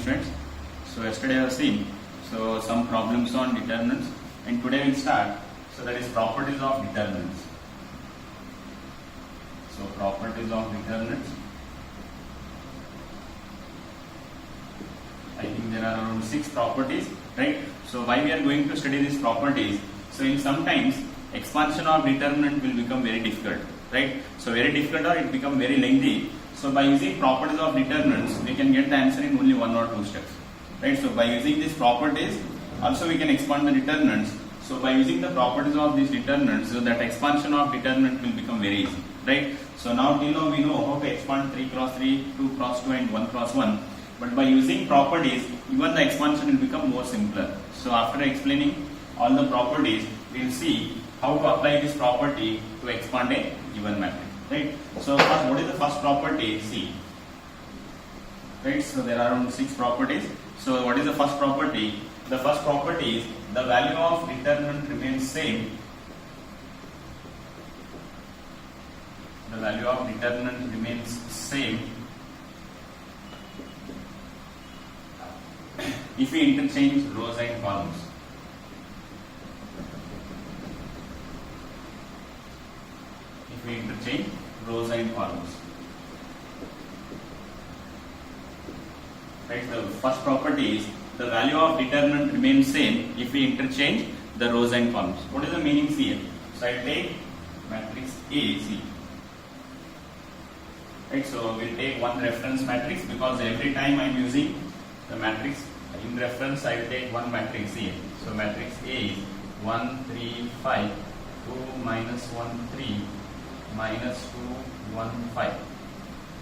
students. So yesterday I have seen some problems on determinants, and today we'll start. So that is properties of determinants. So properties of determinants. I think there are around 6 properties, right? So why we are going to study these properties? So in sometimes expansion of determinant will become very difficult, right? So very difficult or it become very lengthy. So by using properties of determinants, we can get the answer in only 1 or 2 steps, right? So by using these properties, also we can expand the determinants. So by using the properties of these determinants, so that expansion of determinant will become very easy, right? So now till now we know how to expand 3 cross 3, 2 cross 2 and 1 cross 1. But by using properties, even the expansion will become more simpler. So after explaining all the properties, we will see how to apply this property to expand a given matrix, right? So first, what is the first property? C, right? So there are around 6 properties. So what is the first property? The first property is the value of determinant remains same. The value of determinant remains same if we interchange rows and columns. If we interchange rows and columns. Right, the first property is the value of determinant remains same if we interchange the rows and columns. What is the meaning here? So I take matrix A, C. Right, so we'll take one reference matrix because every time I am using the matrix in reference, I will take one matrix here. So matrix A is 1, 3, 5, 2, minus 1, 3, minus 2, 1, 5.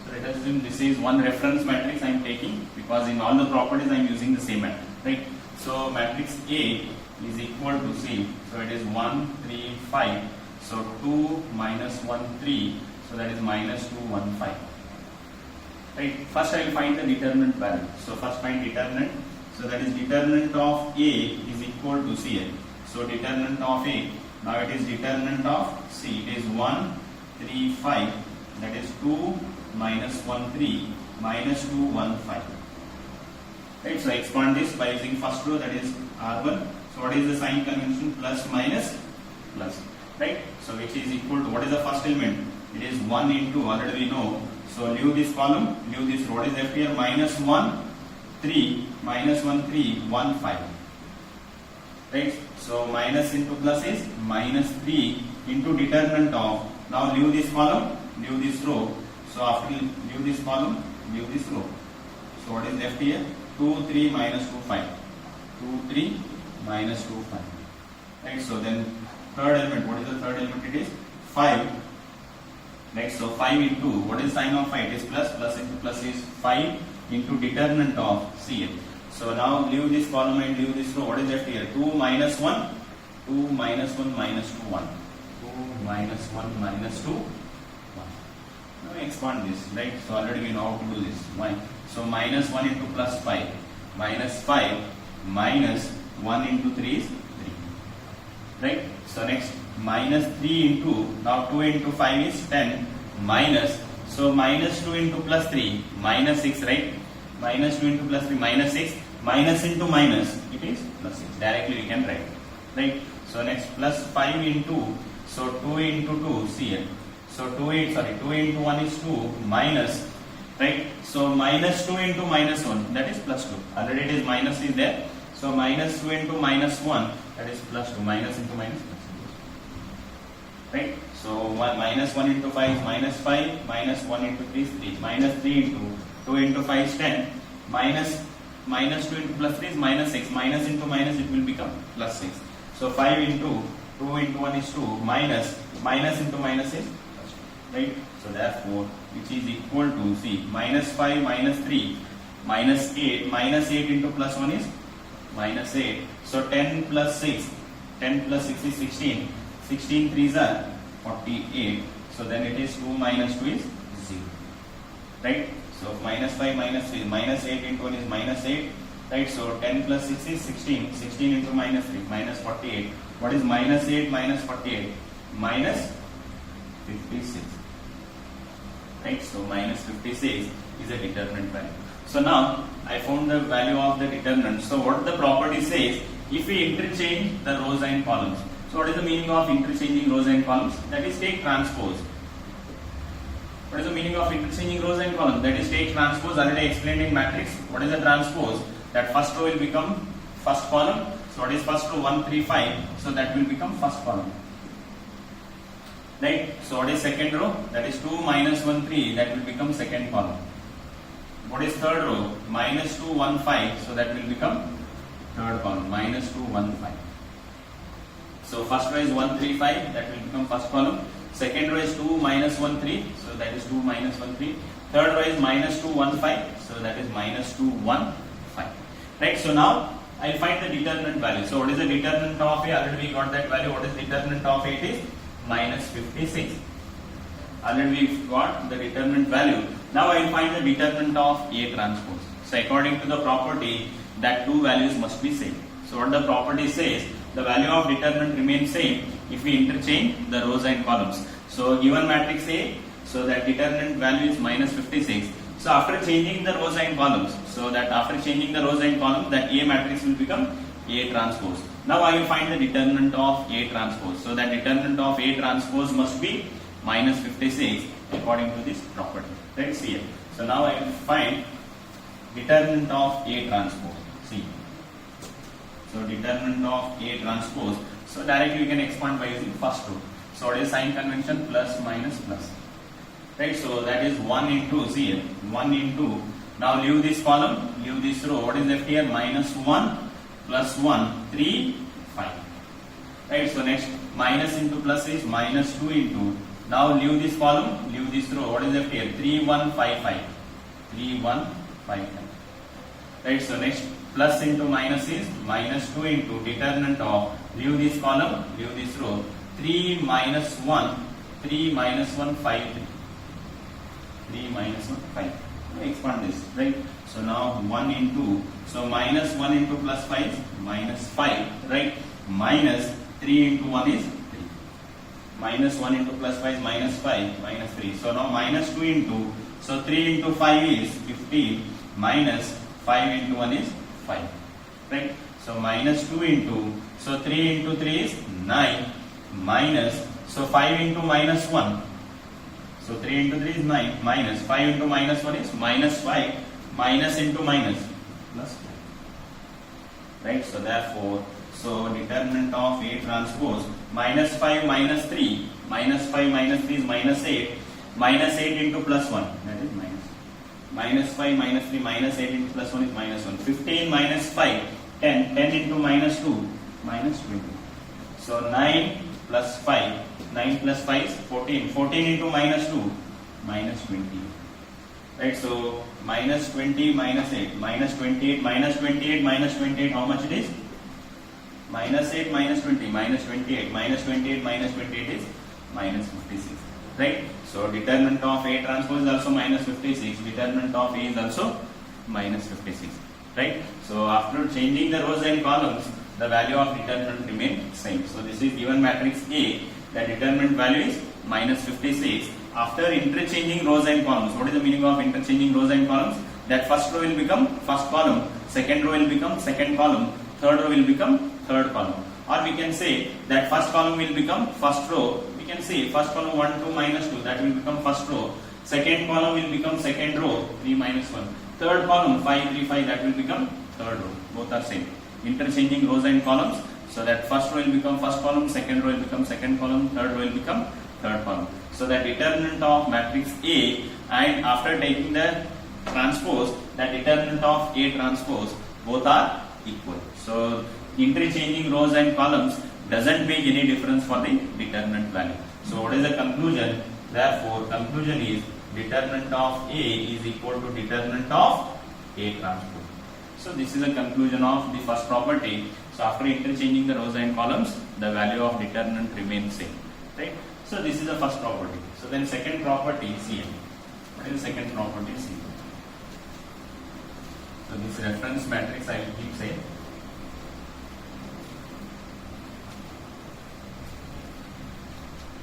So let us assume this is one reference matrix I am taking because in all the properties I am using the same matrix, right? So matrix A is equal to C. So it is 1, 3, 5. So 2 minus 1, 3. So that is minus 2, 1, 5. Right? First I will find the determinant value. So first find determinant. So that is determinant of A is equal to C. So determinant of A. Now it is determinant of C. It is 1, 3, 5. That is 2 minus 1, 3 minus 2, 1, 5. Right? So expand this by using first row, that is R1. So what is the sign convention? Plus minus plus. Right? So which is equal to, what is the first element? It is 1 into, already we know. So leave this column, leave this row. What is left here? Minus 1, 3, minus 1, 3, 1, 5. Right? So minus into plus is minus 3 into determinant of. Now leave this column, leave this row. So after leave this column, leave this row. So what is left here? 2, 3, minus 2, 5. 2, 3, minus 2, 5. Right? So then third element, what is the third element? It is 5. Right? So 5 into, what is sign of 5? It is plus, plus into plus is 5 into determinant of Cn. So now leave this column and leave this row. What is left here? 2 minus 1, 2 minus 1 minus 2, 1. 2 minus 1 minus 2, 1. Now we expand this, right? So already we know how to do this. Why? So minus 1 into plus 5. Minus 5 minus 1 into 3 is 3. Right? So next minus 3 into, now 2 into 5 is 10 minus, so minus 2 into plus 3 minus 6, right? Minus 2 into plus 3 minus 6, minus into minus, it is plus 6. Directly we can write, right? So next plus 5 into, so 2 into 2, CL. So 2 into 1 is 2 minus, right? So minus 2 into minus 1, that is plus 2. Already it is minus is there. So minus 2 into minus 1, that is plus 2. Minus into minus plus 2. Right? So minus 1 into 5 is minus 5, minus 1 into 3 is 3. Minus 3 into 2 into 5 is 10. Minus 2 into plus 3 is minus 6. Minus into minus, it will become plus 6. So 5 into 2 into 1 is 2. Minus into minus is plus 2. Right? So therefore, which is equal to, see, minus 5 minus 3 minus 8. Minus 8 into plus 1 is minus 8. So 10 plus 6. 10 plus 6 is 16. 16 3s are 48. So then it is 2 minus 2 is 0. Right? So minus 5 minus 3. Minus 8 into 1 is minus 8. Right? So 10 plus 6 is 16. 16 into minus 3. Minus 48. What is minus 8 minus 48? Minus 56. Right? So minus 56 is a determinant value. So now I found the value of the determinant. So what the property says, if we interchange the rows and columns. So what is the meaning of interchanging rows and columns? That is take transpose. What is the meaning of interchanging rows and columns? That is take transpose. Already explained in matrix. What is the transpose? That first row will become first column. So what is first row? 1, 3, 5. So that will become first column. Right? So what is second row? That is 2 minus 1, 3. That will become second column. What is third row? Minus 2, 1, 5. So that will become third column. Minus 2, 1, 5. So first row is 1, 3, 5. That will become first column. Second row is 2 minus 1, 3. So that is 2 minus 1, 3. Third row is minus 2, 1, 5. So that is minus 2, 1, 5. Right? So now I find the determinant value. So what is the determinant of A? Already we got that value. What is determinant of A? It is minus 56. Already we got the determinant value. Now I will find the determinant of A transpose. So according to the property, that two values must be same. So what the property says, the value of determinant remains same if we interchange the rows and columns. So given matrix A, so that determinant value is minus 56. So after changing the rows and columns, so that after changing the rows and columns, that A matrix will become A transpose. Now I will find the determinant of A transpose. So that determinant of A transpose must be minus 56 according to this property. Let's see it. So now I will find determinant of A transpose. See. So determinant of A transpose. So directly we can expand by using first row. So what is sign convention? Plus minus plus. Right, so that is 1 into, see here, 1 into, now leave this column, leave this row, what is left here? Minus 1 plus 1, 3, 5. Right, so next minus into plus is minus 2 into, now leave this column, leave this row, what is left here? 3, 1, 5, 5. 3, 1, 5, 5. Right, so next plus into minus is minus 2 into determinant of, leave this column, leave this row, 3 minus 1, 3 minus 1, 5, 3. 3 minus 1, 5. Expand this, right? So now 1 into, so minus 1 into plus 5 is minus 5, right? Minus 3 into 1 is 3. Minus 1 into plus 5 is minus 5, minus 3. So now minus 2 into, so 3 into 5 is 15, minus 5 into 1 is 5, right? So minus 2 into, so 3 into 3 is 9, minus, so 5 into minus 1. So 3 into 3 is 9, minus 5 into minus 1 is minus 5, minus into minus, plus 5. Right, so therefore, so determinant of A transpose, minus 5 minus 3, minus 5 minus 3 is minus 8, minus 8 into plus 1, that is minus. Minus 5 minus 3, minus 8 into plus 1 is minus 1. 15 minus 5, 10, 10 into minus 2, minus 20. So 9 plus 5. 9 plus 5 is 14. 14 into minus 2, minus 20. Right, so minus 20 minus 8, minus 28, minus 28, minus 28, how much it is? Minus 8 minus 20, minus 28, minus 28, minus 28 is minus 56. Right, so determinant of A transpose is also minus 56, determinant of A is also minus 56. Right, so after changing the rows and columns, the value of determinant remains same. So this is given matrix A. The determinant value is minus 56. After interchanging rows and columns, what is the meaning of interchanging rows and columns? That first row will become first column, second row will become second column, third row will become third column. Or we can say that first column will become first row. We can say first column 1, 2, minus 2, that will become first row. Second column will become second row, 3 minus 1. Third column 5, 3, 5, that will become third row. Both are same. Interchanging rows and columns. So that first row will become first column, second row will become second column, third row will become third column. So the determinant of matrix A, and after taking the transpose, the determinant of A transpose, both are equal. So interchanging rows and columns doesn't make any difference for the determinant value. So what is the conclusion? Therefore, conclusion is determinant of A is equal to determinant of A transpose. So this is a conclusion of the first property. So after interchanging the rows and columns, the value of determinant remains same. Right? So this is the first property. So then second property, Cn. What is the second property? Cn. So this reference matrix I will keep saying.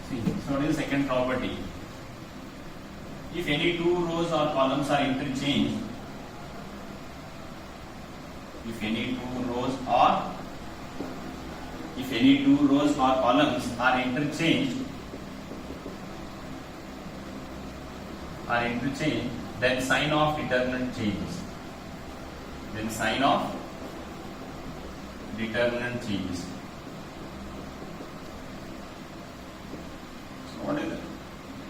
See, so what is the second property? If any two rows or columns are interchanged, if any two rows or columns are interchanged, then sign of determinant changes. So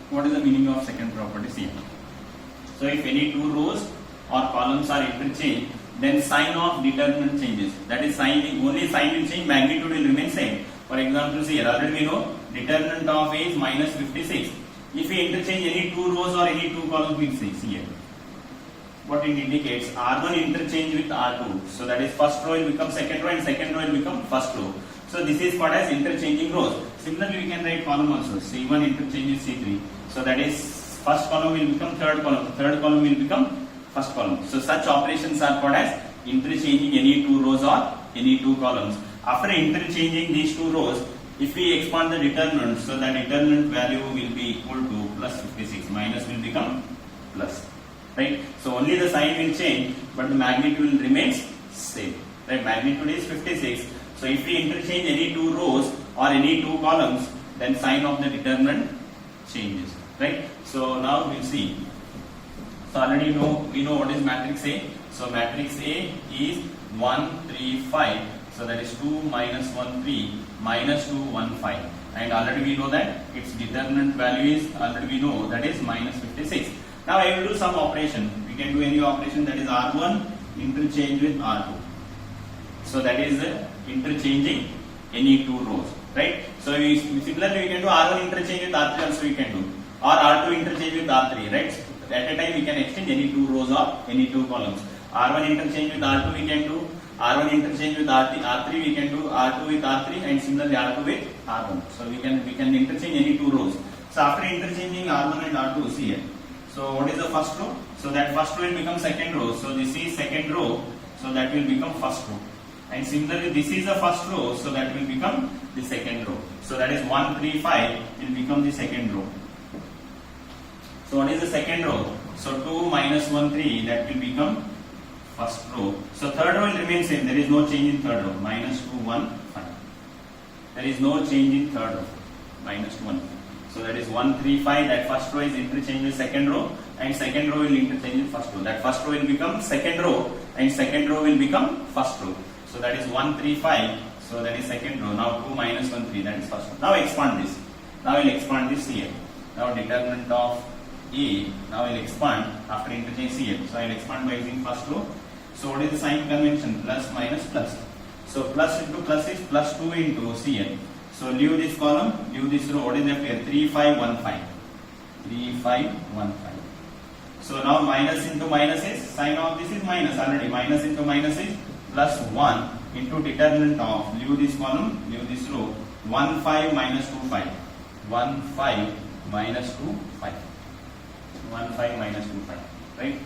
what is the meaning of second property? See. So if any two rows or columns are interchanged, then sign of determinant changes. That is, only sign will change, magnitude will remain same. For example, see here, already we know determinant of A is minus 56. If we interchange any two rows or any two columns, we see here. What it indicates, R1 interchange with R2. So that is, first row will become second row and second row will become first row. So this is called as interchanging rows. Similarly, we can write column also. C1 interchanges C3. So that is, first column will become third column will become first column. So such operations are called as interchanging any two rows or any two columns. After interchanging these two rows, if we expand the determinant, so the determinant value will be equal to plus 56, minus will become plus. Right? So only the sign will change, but the magnitude will remain same. Right? Magnitude is 56. So if we interchange any two rows or any two columns, then sign of the determinant changes. Right? So now we'll see. So already we know what is matrix A. So matrix A is 1, 3, 5. So that is 2 minus 1, 3 minus 2, 1, 5. And already we know that its determinant value is minus 56. Now I will do some operation. We can do any operation, that is R1 interchange with R2. So that is interchanging any two rows. Right? So similarly we can do R1 interchange with R3 also we can do. Or R2 interchange with R3. Right? At a time we can exchange any two rows or any two columns. R1 interchange with R2 we can do. R1 interchange with R3 we can do. R2 with R3 and similarly R2 with R1. So we can interchange any two rows. So after interchanging R1 and R2, see here. So what is the first row? So that first row will become second row. So this is second row. So that will become first row. And similarly this is the first row. So that will become the second row. So that is 1, 3, 5 will become the second row. So what is the second row? So 2 minus 1, 3, that will become first row. So third row will remain same. There is no change in third row. Minus 2, 1, 5. There is no change in third row. Minus 2, 1. So that is 1, 3, 5. That first row is interchanged with second row, and second row will interchange with first row. That first row will become second row, and second row will become first row. So that is 1, 3, 5. So that is second row. Now 2 minus 1, 3. That is first row. Now expand this. Now we'll expand this here. Now determinant of A. Now we'll expand after interchange here. So I'll expand by using first row. So what is the sign convention? Plus minus plus. So plus into plus is plus 2 into Cn. So leave this column, leave this row. What is left here? 3, 5, 1, 5. 3, 5, 1, 5. So now minus into minus is, sign of this is minus already. Minus into minus is plus 1 into determinant of, leave this column, leave this row. 1, 5 minus 2, 5. 1, 5 minus 2, 5. 1, 5 minus 2, 5. Right?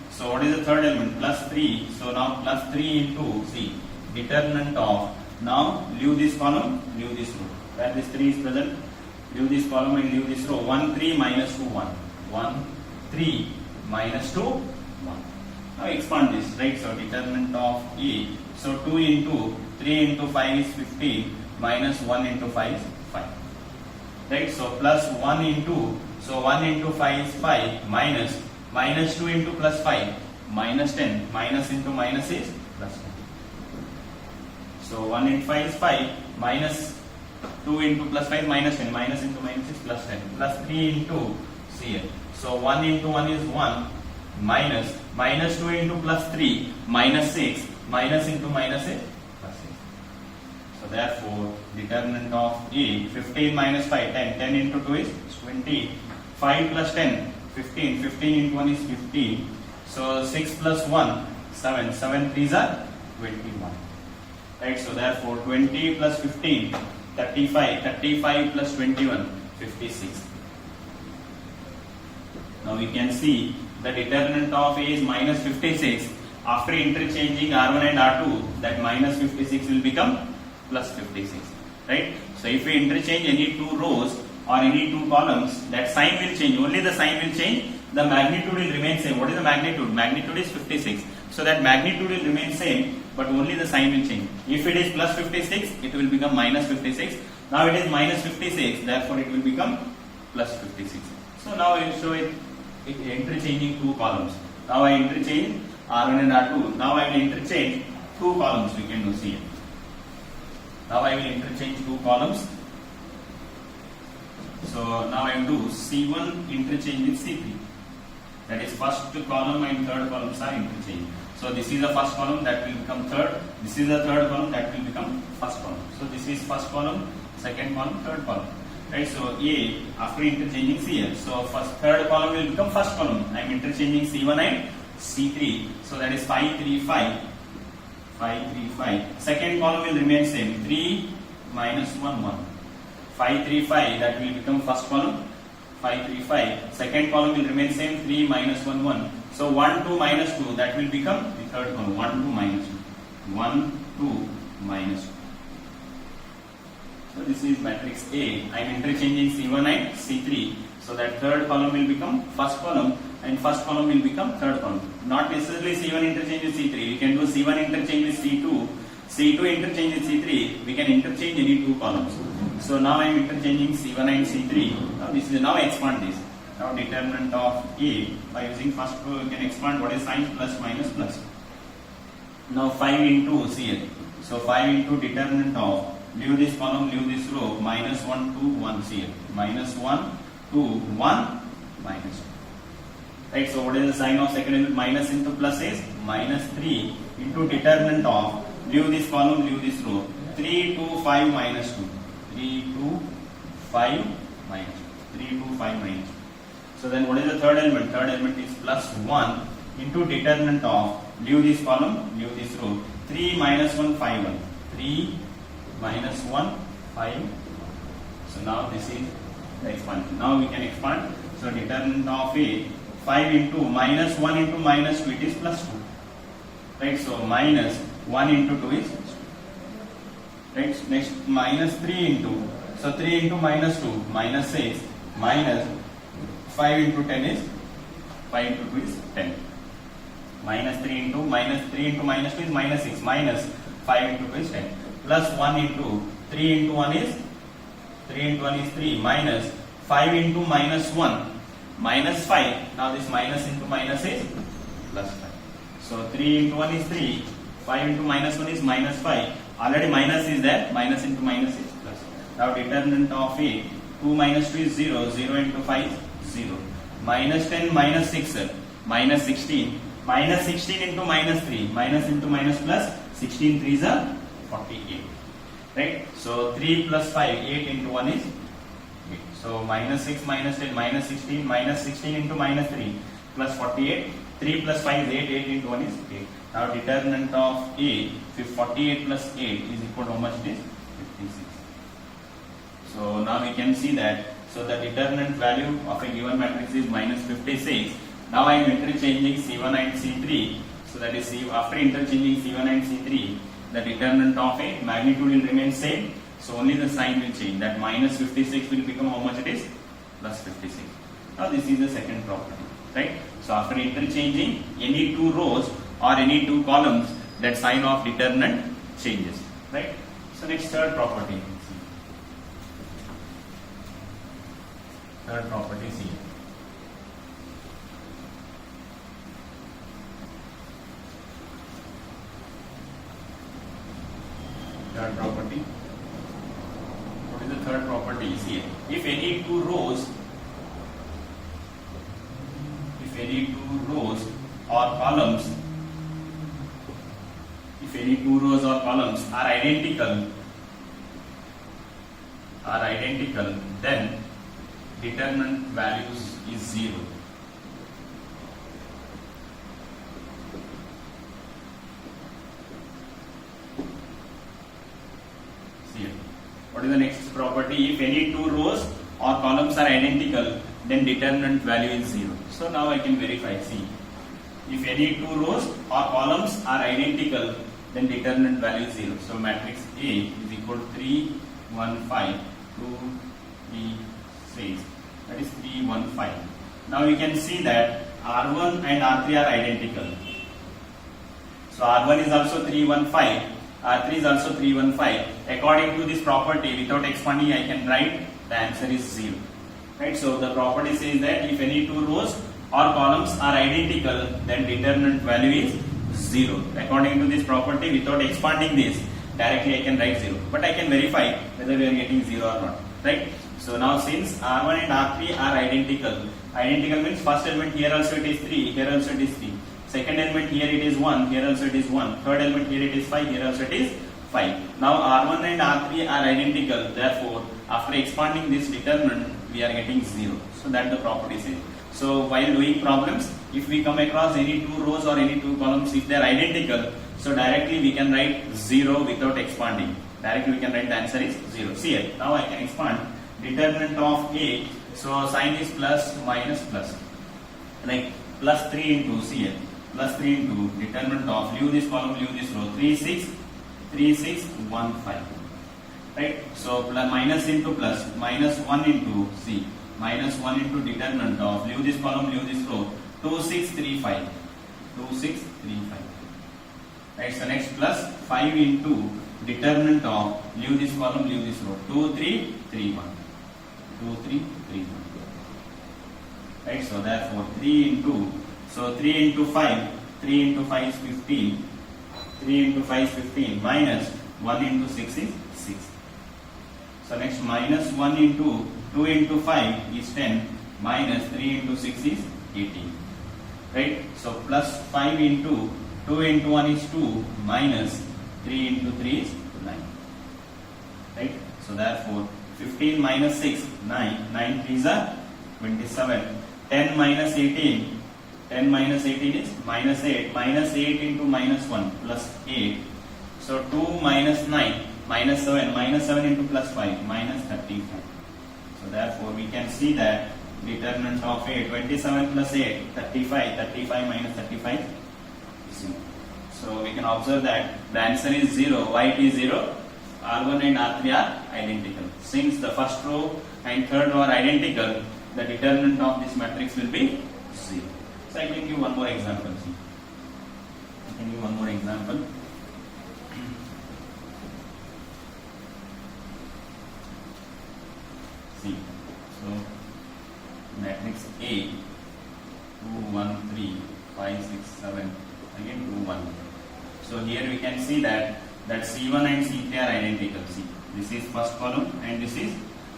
So what is the third element? Plus 3. So now plus 3 into C. Determinant of. Now leave this column, leave this row. Where this 3 is present, leave this column and leave this row. 1, 3 minus 2, 1. 1, 3 minus 2, 1. Now expand this, right? So determinant of A. So 2 into 3 into 5 is 15 minus 1 into 5 is 5. Right? So plus 1 into, so 1 into 5 is 5 minus 2 into plus 5 minus 10. Minus into minus is plus 10. So 1 into 5 is 5 minus 2 into plus 5 minus 10. Minus into minus is plus 10. Plus 3 into Cn. So 1 into 1 is 1 minus 2 into plus 3 minus 6. Minus into minus is plus 6. So therefore determinant of A, 15 minus 5, 10. 10 into 2 is 20. 5 plus 10, 15. 15 into 1 is 15. So 6 plus 1, 7. 7 3s are 21. Right? So therefore 20 plus 15, 35. 35 plus 21, 56. Now we can see the determinant of A is minus 56. After interchanging R1 and R2, that minus 56 will become plus 56. Right? So if we interchange any two rows or any two columns, that sign will change. Only the sign will change. The magnitude will remain same. What is the magnitude? Magnitude is 56. So that magnitude will remain same, but only the sign will change. If it is plus 56, it will become minus 56. Now it is minus 56, therefore it will become plus 56. So now I will show it interchanging two columns. Now I interchange R1 and R2. Now I will interchange two columns. We can do see. Now I will interchange two columns. So now I will do C1 interchange with C3. That is first column and third columns are interchanged. So this is the first column, that will become third. This is the third column, that will become first column. So this is first column, second column, third column. Right, so A after interchanging CL. So first third column will become first column. I am interchanging C1 and C3. So that is 5, 3, 5. 5, 3, 5. Second column will remain same. 3 minus 1, 1. 5, 3, 5. That will become first column. 5, 3, 5. Second column will remain same. 3 minus 1, 1. So 1, 2 minus 2. That will become the third column. 1, 2 minus 2. 1, 2 minus 2. So this is matrix A. I am interchanging C1 and C3. So that third column will become first column and first column will become third column. Not necessarily C1 interchange with C3. We can do C1 interchange with C2. C2 interchange with C3. We can interchange any two columns. So now I am interchanging C1 and C3. Now this is now expand this. Now determinant of A by using first we can expand what is sign plus minus plus. Now 5 into CL. So 5 into determinant of leave this column, leave this row, minus 1 to 1 CL. Minus 1 to 1 minus 1. Right, so what is the sign of second element? Minus into plus is minus 3 into determinant of leave this column, leave this row. 3 to 5 minus 2. 3 to 5 minus 2. 3 to 5 minus 2. So then what is the third element? Third element is plus 1 into determinant of leave this column, leave this row. 3 minus 1, 5, 1. 3 minus 1, 5. So now this is the expansion. Now we can expand. So determinant of A, 5 into minus 1 into minus 2, it is plus 2. Right, so minus 1 into 2 is 2. Right, next minus 3 into, so 3 into minus 2, minus 6, minus 5 into 10 is, 5 into 2 is 10. Minus 3 into minus 2 is minus 6, minus 5 into 2 is 10. Plus 1 into 3 into 1 is 3, minus 5 into minus 1, minus 5. Now this minus into minus is plus 5. So 3 into 1 is 3, 5 into minus 1 is minus 5. Already minus is there, minus into minus is plus. Now determinant of A, 2 minus 2 is 0, 0 into 5 is 0. Minus 10 minus 6, minus 16. Minus 16 into minus 3, minus into minus plus, 16 3s are 48. Right? So 3 plus 5, 8 into 1 is 8. So minus 6 minus 10 minus 16, minus 16 into minus 3 plus 48. 3 plus 5 is 8, 8 into 1 is 8. Now determinant of A, 48 plus 8 is equal to how much it is? 56. So now we can see that, so the determinant value of a given matrix is minus 56. Now I am interchanging C1 and C3. So that is after interchanging C1 and C3, the determinant of a magnitude will remain same. So only the sign will change. That minus 56 will become how much it is? Plus 56. Now this is the second property. Right? So after interchanging any two rows or any two columns, that sign of determinant changes. Right? So next third property. Third property C. Third property. What is the third property? See, if any two rows or columns, are identical, then determinant values is 0. What is the next property? If any two rows or columns are identical, then determinant value is 0. So now I can verify. See, if any two rows or columns are identical, then determinant value is 0. So matrix A is equal to 3, 1, 5, 2, 3, 6. That is 3, 1, 5. Now we can see that R1 and R3 are identical. So R1 is also 315, R3 is also 315. According to this property, without expanding, I can write the answer is 0. Right? So the property says that if any two rows or columns are identical, then determinant value is 0. According to this property, without expanding this, directly I can write 0. But I can verify whether we are getting 0 or not. Right? So now since R1 and R3 are identical means first element here also it is 3, here also it is 3. Second element here it is 1, here also it is 1. Third element here it is 5, here also it is 5. Now R1 and R3 are identical, therefore after expanding this determinant we are getting 0. So that the property says. So while doing problems, if we come across any two rows or any two columns, if they are identical, so directly we can write 0 without expanding. Directly we can write the answer is 0. See here, now I can expand determinant of A. So sign is plus minus plus. Like plus 3 into, see here, plus 3 into determinant of, leave this column, leave this row, 3, 6, 3, 6, 1, 5. Right? So plus, minus into plus, minus 1 into C, minus 1 into determinant of, leave this column, leave this row, 2, 6, 3, 5. 2, 6, 3, 5. Right? So next plus 5 into determinant of, leave this column, leave this row, 2, 3, 3, 1. 2, 3, 3, 1. Right? So therefore 3 into, so 3 into 5, 3 into 5 is 15, 3 into 5 is 15, minus 1 into 6 is 6. So next minus 1 into 2 into 5 is 10, minus 3 into 6 is 18. Right? So plus 5 into 2 into 1 is 2, minus 3 into 3 is 9. Right? So therefore 15 minus 6, 9, 9 3s are 27, 10 minus 18, 10 minus 18 is minus 8, minus 8 into minus 1 plus 8. So 2 minus 9, minus 7, minus 7 into plus 5, minus 35. So therefore we can see that determinant of A, 27 plus 8, 35, 35 minus 35, 0. So we can observe that the answer is 0. Why it is 0? R1 and R3 are identical. Since the first row and third row are identical, the determinant of this matrix will be 0. So I can give one more example. I can give one more example. See, so matrix A, 2, 1, 3, 5, 6, 7, again 2, 1. So here we can see that C1 and C3 are identical. See, this is first column and this is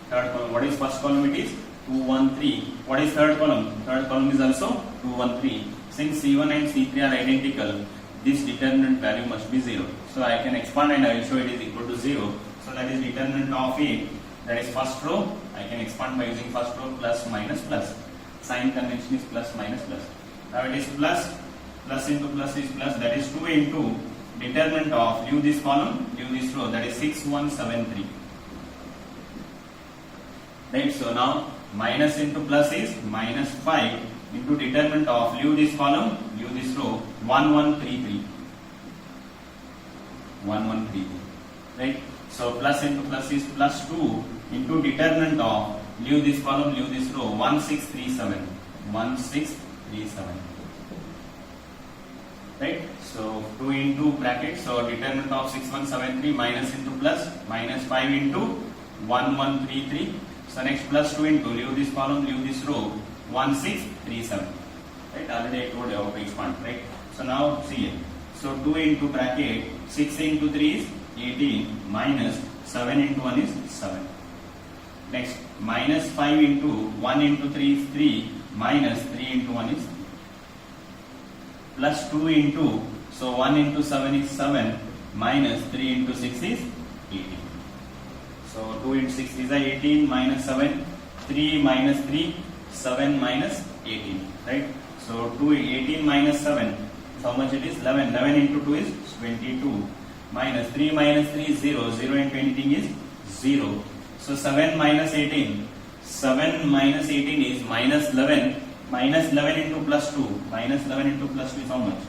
third column. What is first column? It is 2, 1, 3. What is third column? Third column is also 2, 1, 3. Since C1 and C3 are identical, this determinant value must be 0. So I can expand and I will show it is equal to 0. So that is determinant of A. That is first row. I can expand by using first row plus minus plus. Sign convention is plus minus plus. Now it is plus. Plus into plus is plus. That is 2 into determinant of, leave this column, leave this row. That is 6173. Right? So now minus into plus is minus 5 into determinant of, leave this column, leave this row, 1133. 1133. Right? So plus into plus is plus 2 into determinant of, leave this column, leave this row, 1637. 1637. Right? So 2 into bracket, so determinant of 6173 minus into plus, minus 5 into 1133. So next plus 2 into, leave this column, leave this row, 1637. Right? Already I told you how to expand. Right? So now see here. So 2 into bracket, 6 into 3 is 18, minus 7 into 1 is 7. Next minus 5 into 1 into 3 is 3, minus 3 into 1 is plus 2 into, so 1 into 7 is 7, minus 3 into 6 is 18. So 2 into 6 is 18, minus 7, 3 minus 3, 7 minus 18. Right? So 18 minus 7, so how much it is? 11. 11 into 2 is 22. Minus 3 minus 3 is 0. 0 into anything is 0. So 7 minus 18. 7 minus 18 is minus 11. Minus 11 into plus 2. Minus 11 into plus 2 is how much?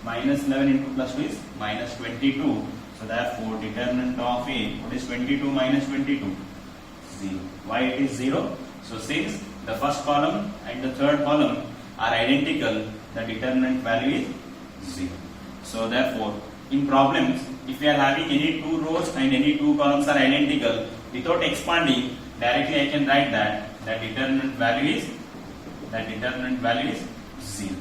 Minus 11 into plus 2 is minus 22. So therefore determinant of A, what is 22 minus 22? 0. Why it is 0? So since the first column and the third column are identical, the determinant value is 0. So therefore, in problems, if we are having any two rows and any two columns are identical, without expanding, directly I can write that determinant value is 0,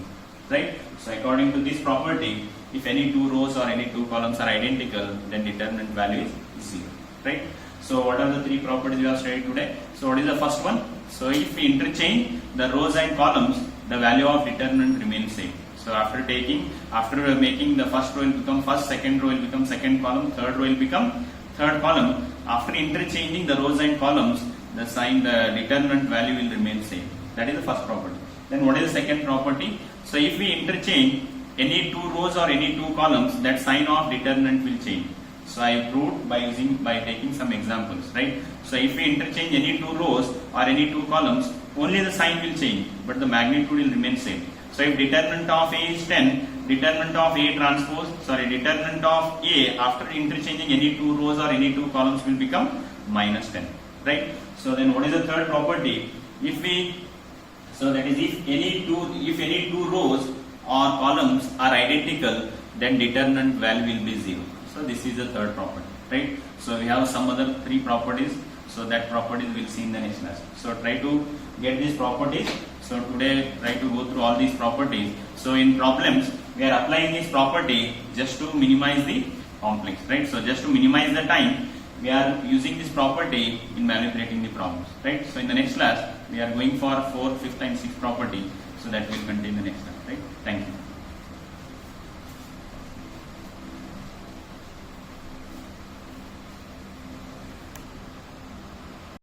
right? So according to this property, if any two rows or any two columns are identical, then determinant value is 0, right? So what are the three properties we have studied today? So what is the first one? So if we interchange the rows and columns, the value of determinant remains same. So after making the first row will become first, second row will become second column, third row will become third column. After interchanging the rows and columns, the determinant value will remain same. That is the first property. Then what is the second property? So if we interchange any two rows or any two columns, that sign of determinant will change. So I proved by taking some examples, right? So if we interchange any two rows or any two columns, only the sign will change, but the magnitude will remain same. So if determinant of A is 10, determinant of A after interchanging any two rows or any two columns will become minus 10, right? So then what is the third property? If any two rows or columns are identical, then determinant value will be 0. So this is the third property, right? So we have some other three properties. So that properties we'll see in the next class. So try to get these properties. So today try to go through all these properties. So in problems we are applying this property just to minimize the complex, right? So just to minimize the time, we are using this property in manipulating the problems, right? So in the next class we are going for 4th, 5th and 6th property. So that will continue in the next class.